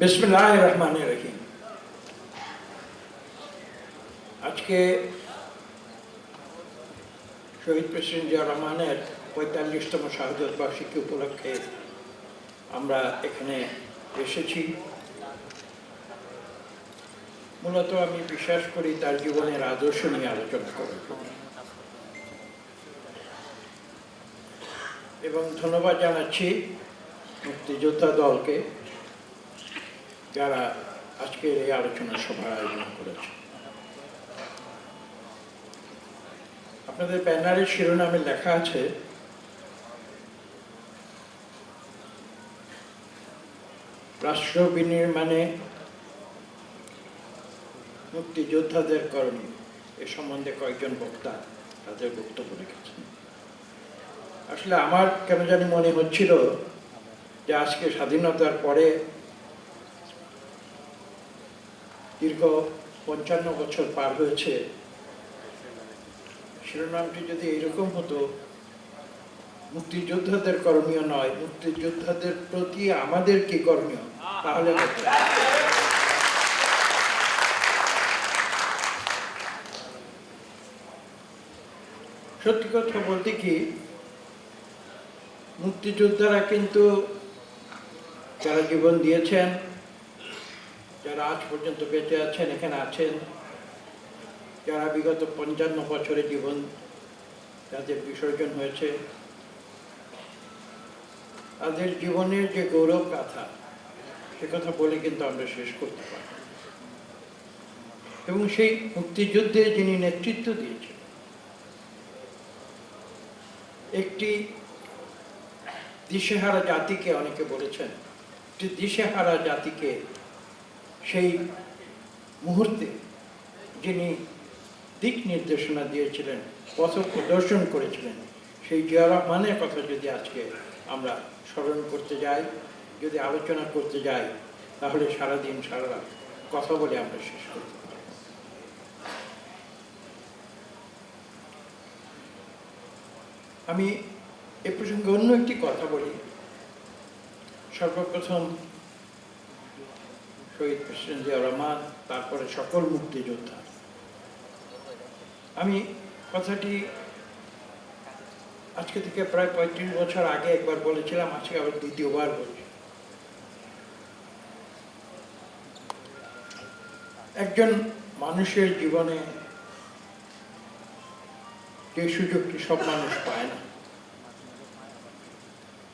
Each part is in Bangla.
বিসমিল্লাহির রহমানির রহিম। আজকে শহীদ প্রেসিডেন্ট জিয়া রহমানের ৪৫তম শাহাদত বার্ষিকী উপলক্ষে আমরা এখানে এসেছি। মূলত আমি বিশ্বাস করি তার জীবনের আদর্শ নিয়ে আলোচনা করার জন্য, এবং ধন্যবাদ জানাচ্ছি মুক্তিযোদ্ধা দলকে যারা আজকের এই আলোচনা সভার আয়োজন করেছে। আপনাদের ব্যানারের শিরোনামে লেখা আছে রাষ্ট্র বিনির্মাণে মুক্তিযোদ্ধাদের করণীয়। এ সম্বন্ধে কয়েকজন বক্তা তাদের বক্তব্য রেখেছেন। আসলে আমার কেন জানি মনে হচ্ছিল যে আজকে স্বাধীনতার পরে দীর্ঘ ৫৫ বছর পার হয়েছে, শিরোনামটি যদি এরকম হতো মুক্তিযোদ্ধাদের করণীয় নয়, মুক্তিযোদ্ধাদের প্রতি আমাদের কি করণীয়, তাহলে সত্যি কথা বলতে কি, মুক্তিযোদ্ধারা কিন্তু যারা জীবন দিয়েছেন, যারা আজ পর্যন্ত বেঁচে আছেন, এখানে আছেন, যারা বিগত ৫৫ বছরে জীবন যাদের বিসর্জন হয়েছে, তাদের জীবনের যে গৌরব গাথা, সে কথা বলে কিন্তু আমরা শেষ করতে পারি। এবং সেই মুক্তিযুদ্ধে যিনি নেতৃত্ব দিয়েছেন, একটি দিশেহারা জাতিকে, অনেকে বলেছেন যে দিশেহারা জাতিকে সেই মুহূর্তে যিনি দিক নির্দেশনা দিয়েছিলেন, পথ প্রদর্শন করেছিলেন, সেই জিয়া রহমানের কথা যদি আজকে আমরা স্মরণ করতে যাই, যদি আলোচনা করতে যাই, তাহলে সারাদিন সারা রাত কথা বলে আমরা শেষ করতে পারি। আমি এ প্রসঙ্গে অন্য একটি কথা বলি। সর্বপ্রথম শহীদ প্রেসিডেন্ট জিয়া রহমান, তারপরে সকল মুক্তিযোদ্ধা। আমি কথাটি আজকে থেকে প্রায় ৩৫ বছর আগে একবার বলেছিলাম, আজকে আবার দ্বিতীয়বার বলছি। একজন মানুষের জীবনে যে সুযোগটি সব মানুষ পায় না,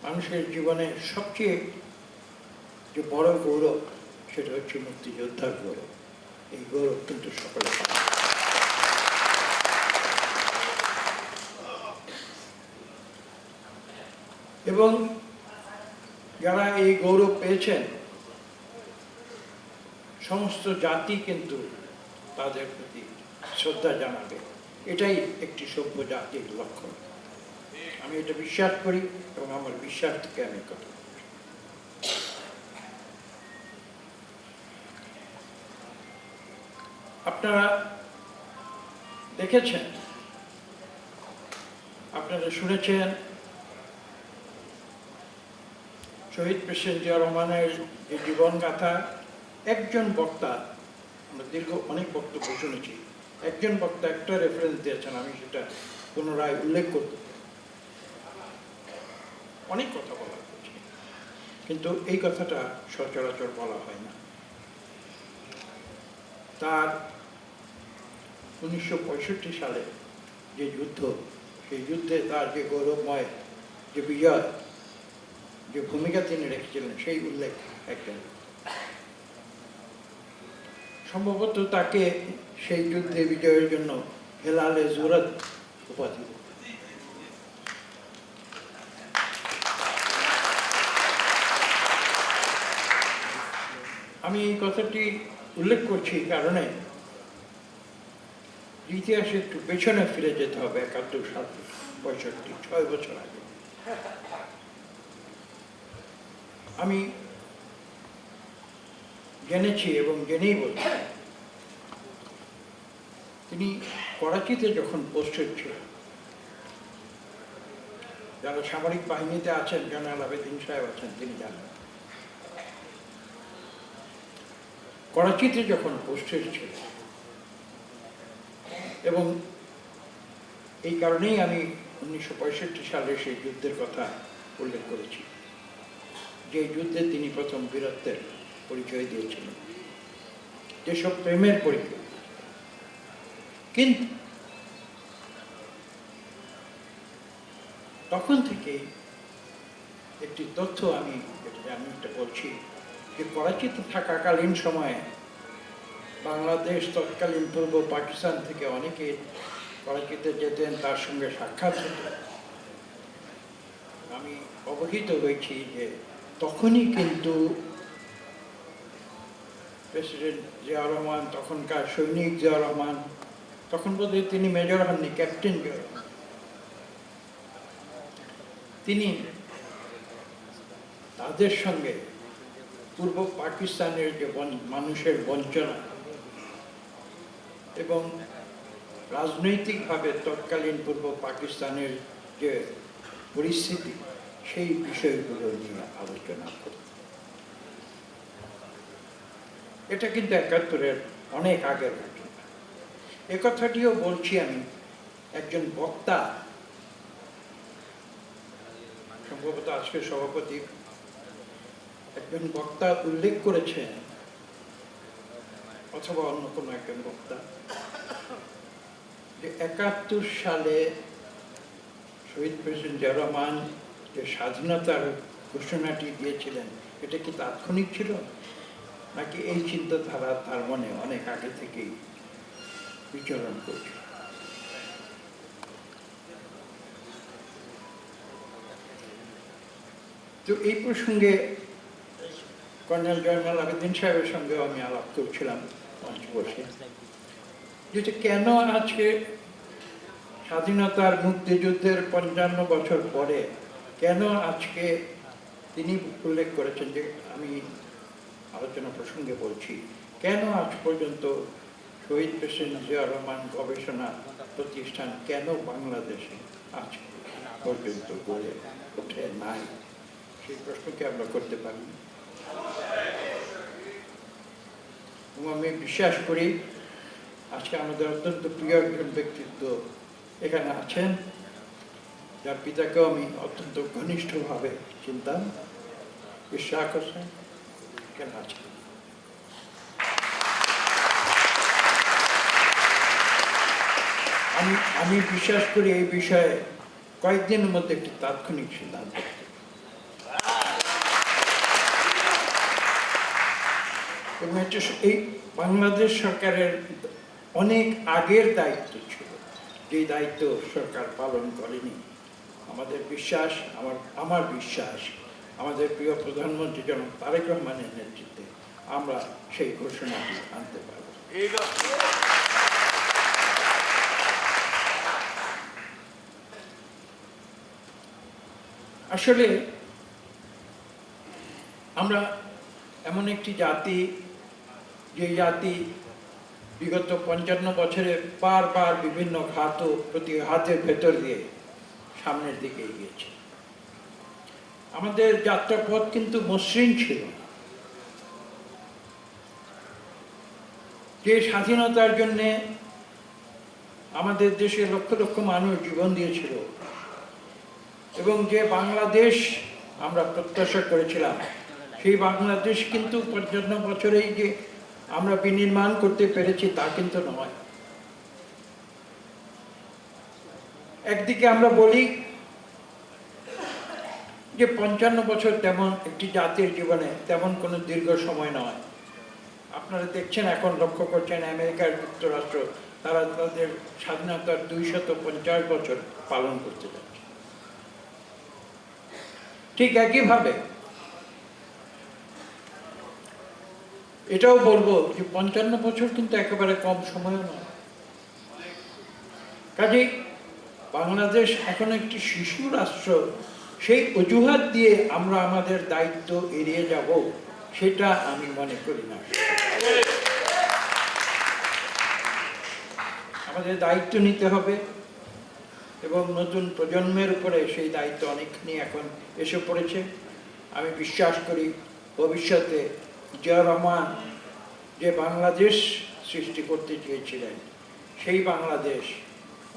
মানুষের জীবনে সবচেয়ে যে বড় গৌরব, সেটা হচ্ছে মুক্তিযোদ্ধার গৌরব। এই গৌরব কিন্তু সকলে পায়। এবং যারা এই গৌরব পেয়েছেন, সমস্ত জাতি কিন্তু তাদের প্রতি শ্রদ্ধা জানাবে। এটাই একটি সভ্য জাতির লক্ষণ। আমি এটা বিশ্বাস করি এবং আমার বিশ্বাস থেকে আমি কথা বলি। আপনারা দেখেছেন, আপনারা শুনেছেন শহীদ প্রেসিডেন্ট জিয়া রহমানের যে জীবনগাথা। একজন বক্তা, আমরা দীর্ঘ অনেক বক্তব্য শুনেছি, একজন বক্তা একটা রেফারেন্স দিয়েছেন, আমি সেটা পুনরায় উল্লেখ করতে চাই। অনেক কথা বলা হয়েছে, কিন্তু এই কথাটা সচরাচর বলা হয় না। তার ১৯৬৫ সালে যে যুদ্ধ, সেই যুদ্ধে তার যে গৌরবময় যে বিজয়, যে ভূমিকা তিনি রেখেছিলেন, সেই উল্লেখ একটা। সম্ভবত তাকে সেই যুদ্ধে বিজয়ের জন্য হেলালে জুরত উপাধি। আমি এই কথাটি উল্লেখ করছি কারণে ইতিহাসে একটু পেছনে ফিরে যেতে হবে। ৭১ সাল, ৬৫, ৬ বছর আগে। আমি জেনেছি এবং জেনেই বলছি, তিনি করাচিতে যখন পোস্টেড ছিলেন, যারা সামরিক বাহিনীতে আছেন, জেনারেল আবেদিন সাহেব আছেন, তিনি জানেন করাচিতে যখন উপস্থিত ছিল, এবং এই কারণেই আমি 1965 সালে সেই যুদ্ধের কথা উল্লেখ করেছি, যে যুদ্ধে তিনি প্রথম বীরত্বের পরিচয় দিয়েছিলেন, যেসব প্রেমের পরিচয়। কিন্তু তখন থেকে একটি তথ্য আমি এটা বলছি, যে করাচিতে থাকাকালীন সময়ে বাংলাদেশ, তৎকালীন পূর্ব পাকিস্তান থেকে অনেকে করাচিতে যেতেন, তার সঙ্গে সাক্ষাৎ হতো। আমি অবহিত হয়েছি যে তখনই কিন্তু প্রেসিডেন্ট জিয়াউর রহমান, তখনকার সৈনিক জিয়াউর রহমান, তখন বোধহয় তিনি মেজর হননি, ক্যাপ্টেন জিয়াউর রহমান, তিনি তাদের সঙ্গে পূর্ব পাকিস্তানের যে মানুষের বঞ্চনা এবং রাজনৈতিকভাবে তৎকালীন পূর্ব পাকিস্তানের যে পরিস্থিতি, সেই বিষয়গুলো নিয়ে আলোচনা করি। এটা কিন্তু 71-এর অনেক আগের ঘটনা। এ কথাটিও বলছি আমি, একজন বক্তা, সম্ভবত আজকের সভাপতি, একজন বক্তা উল্লেখ করেছেন, অথবা অন্য কোনো একজন বক্তা, যে 71 সালে শহীদ প্রেসিডেন্ট জিয়াউর রহমান যে স্বাধীনতার ঘোষণাটি দিয়েছিলেন, এটা কি তাৎক্ষণিক ছিল, নাকি এই চিন্তাধারা তার মনে অনেক আগে থেকেই বিচরণ করছে? তো এই প্রসঙ্গে কর্নেল জয়নাল আবেদিন সাহেবের সঙ্গে আমি আলাপ করছিলাম মঞ্চে বসে, যেটা কেন আজকে স্বাধীনতার মুক্তিযুদ্ধের 55 বছর পরে কেন আজকে তিনি উল্লেখ করেছেন, যে আমি আলোচনা প্রসঙ্গে বলছি, কেন আজ পর্যন্ত শহীদ প্রেসিডেন্ট জিয়াউর রহমান গবেষণা প্রতিষ্ঠান কেন বাংলাদেশে আজ পর্যন্ত গড়ে ওঠে নাই, সেই প্রশ্নকে আমরা করতে পারি। এবং আমি বিশ্বাস করি আজকে আমাদের অত্যন্ত প্রিয় একজন ব্যক্তিত্ব এখানে আছেন, যার পিতাকেও আমি অত্যন্ত ঘনিষ্ঠভাবে চিনতাম, ইশরাক হোসেন এখানে আছেন। আমি বিশ্বাস করি এই বিষয়ে কয়েকদিনের মধ্যে একটি তাৎক্ষণিক সিদ্ধান্ত, এবং এই বাংলাদেশ সরকারের অনেক আগের দায়িত্ব ছিল, যে দায়িত্ব সরকার পালন করেনি। আমাদের বিশ্বাস, আমার বিশ্বাস, আমাদের প্রিয় প্রধানমন্ত্রী জনাব তারেক রহমানের নেতৃত্বে আমরা সেই ঘোষণাটি আনতে পারব। আসলে আমরা এমন একটি জাতি, যে জাতি বিগত 55 বছরে বারবার বিভিন্ন ঘাত ও প্রতিঘাতের ভেতর দিয়ে সামনের দিকে এগিয়েছে। আমাদের যাত্রাপথ কিন্তু মসৃণ ছিল। যে স্বাধীনতার জন্য আমাদের দেশে লক্ষ লক্ষ মানুষ জীবন দিয়েছিল, এবং যে বাংলাদেশ আমরা প্রত্যাশা করেছিলাম, সেই বাংলাদেশ কিন্তু 55 বছরেই যে আমরা বিনির্মাণ করতে পেরেছি তা কিন্তু নয়। একদিকে আমরা বলি যে 55 বছর তেমন একটি জাতির জীবনে তেমন কোনো দীর্ঘ সময় নয়। আপনারা দেখছেন, এখন লক্ষ্য করছেন আমেরিকার যুক্তরাষ্ট্র, তারা তাদের স্বাধীনতার 250 বছর পালন করতে যাচ্ছে। ঠিক একইভাবে এটাও বলবো যে 55 বছর কিন্তু একেবারে কম সময়ও নয়। কাজেই বাংলাদেশ এখন একটি শিশু রাষ্ট্র, সেই অজুহাত দিয়ে আমরা আমাদের দায়িত্ব এড়িয়ে যাব সেটা আমি মনে করি না। আমাদের দায়িত্ব নিতে হবে, এবং নতুন প্রজন্মের উপরে সেই দায়িত্ব অনেকখানি এখন এসে পড়েছে। আমি বিশ্বাস করি ভবিষ্যতে জিয়াউর রহমান যে বাংলাদেশ সৃষ্টি করতে চেয়েছিলেন, সেই বাংলাদেশ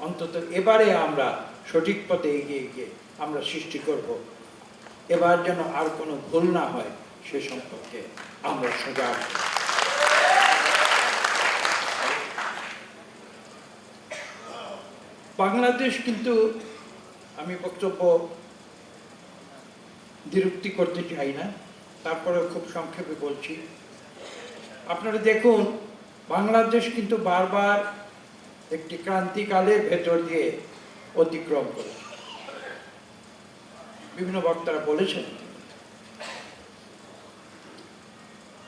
অন্তত এবারে আমরা সঠিক পথে এগিয়ে গিয়ে আমরা সৃষ্টি করব। এবার যেন আর কোনো ভুল না হয় সে সম্পর্কে আমরা সজাগ। বাংলাদেশ কিন্তু, আমি বক্তব্য দ্বিরুক্তি করতে চাই না, তারপরে খুব সংক্ষেপে বলছি। আপনারা দেখুন, বাংলাদেশ কিন্তু বারবার একটি ক্রান্তিকালের ভেতর দিয়ে অতিক্রম করেছে। বিভিন্ন বক্তারা বলেছেন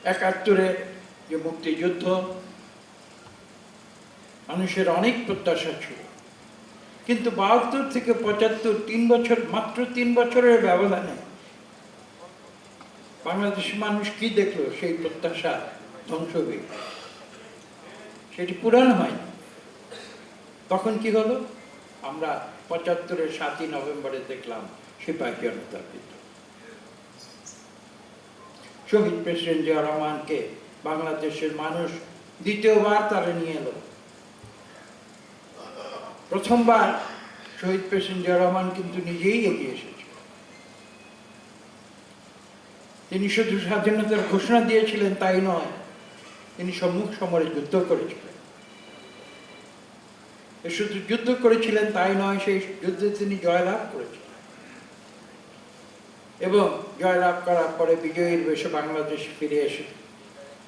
৭১-এ যে মুক্তিযুদ্ধ, মানুষের অনেক প্রত্যাশা ছিল, কিন্তু ৭২ থেকে ৭৫, ৩ বছর, মাত্র ৩ বছরের ব্যবধানে বাংলাদেশের মানুষ কি দেখলো? সেই প্রত্যাশা ধ্বংস হয়ে গেল, সেটি পূরণ হয়। তখন কি হলো? আমরা ৭৫-এর ৭ই নভেম্বরে দেখলাম সিপাহী জনতার বিদ্রোহ। শহীদ প্রেসিডেন্ট জিয়া রহমানকে বাংলাদেশের মানুষ দ্বিতীয়বার তারা নিয়ে এলো। প্রথমবার শহীদ প্রেসিডেন্ট জিয়া রহমান কিন্তু নিজেই এগিয়ে এসেছে। তিনি শুধু স্বাধীনতার ঘোষণা দিয়েছিলেন তাই নয়, তিনি সম্মুখ সমরে যুদ্ধ করেছিলেন। শুধু যুদ্ধ করেছিলেন তাই নয়, সেই যুদ্ধে তিনি জয়লাভ করেছিলেন এবং জয়লাভ করার পরে বিজয়ীর বেশে বাংলাদেশে ফিরে এসে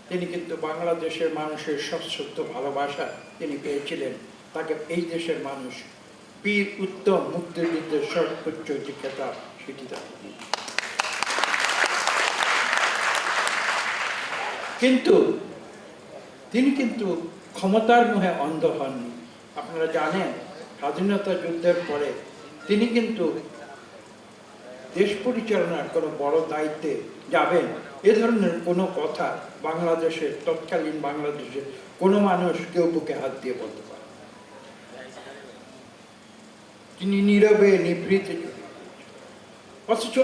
তিনি কিন্তু বাংলাদেশের মানুষের সশ্রদ্ধ ভালোবাসা তিনি পেয়েছিলেন। তাকে এই দেশের মানুষ বীর উত্তম মুক্তিযুদ্ধের সর্বোচ্চ যে খেতাব সেটি তাকে দিয়েছে। কিন্তু তিনি কিন্তু ক্ষমতার মোহে অন্ধ হননি। আপনারা জানেন, স্বাধীনতা যুদ্ধের পরে তিনি কিন্তু দেশ পরিচালনার কোনো বড় দায়িত্বে যাবেন এ ধরনের কোনো কথা বাংলাদেশের, তৎকালীন বাংলাদেশের কোনো মানুষ কেউ বুকে হাত দিয়ে বলতে পারে। তিনি নীরবে নিভৃতে, অথচ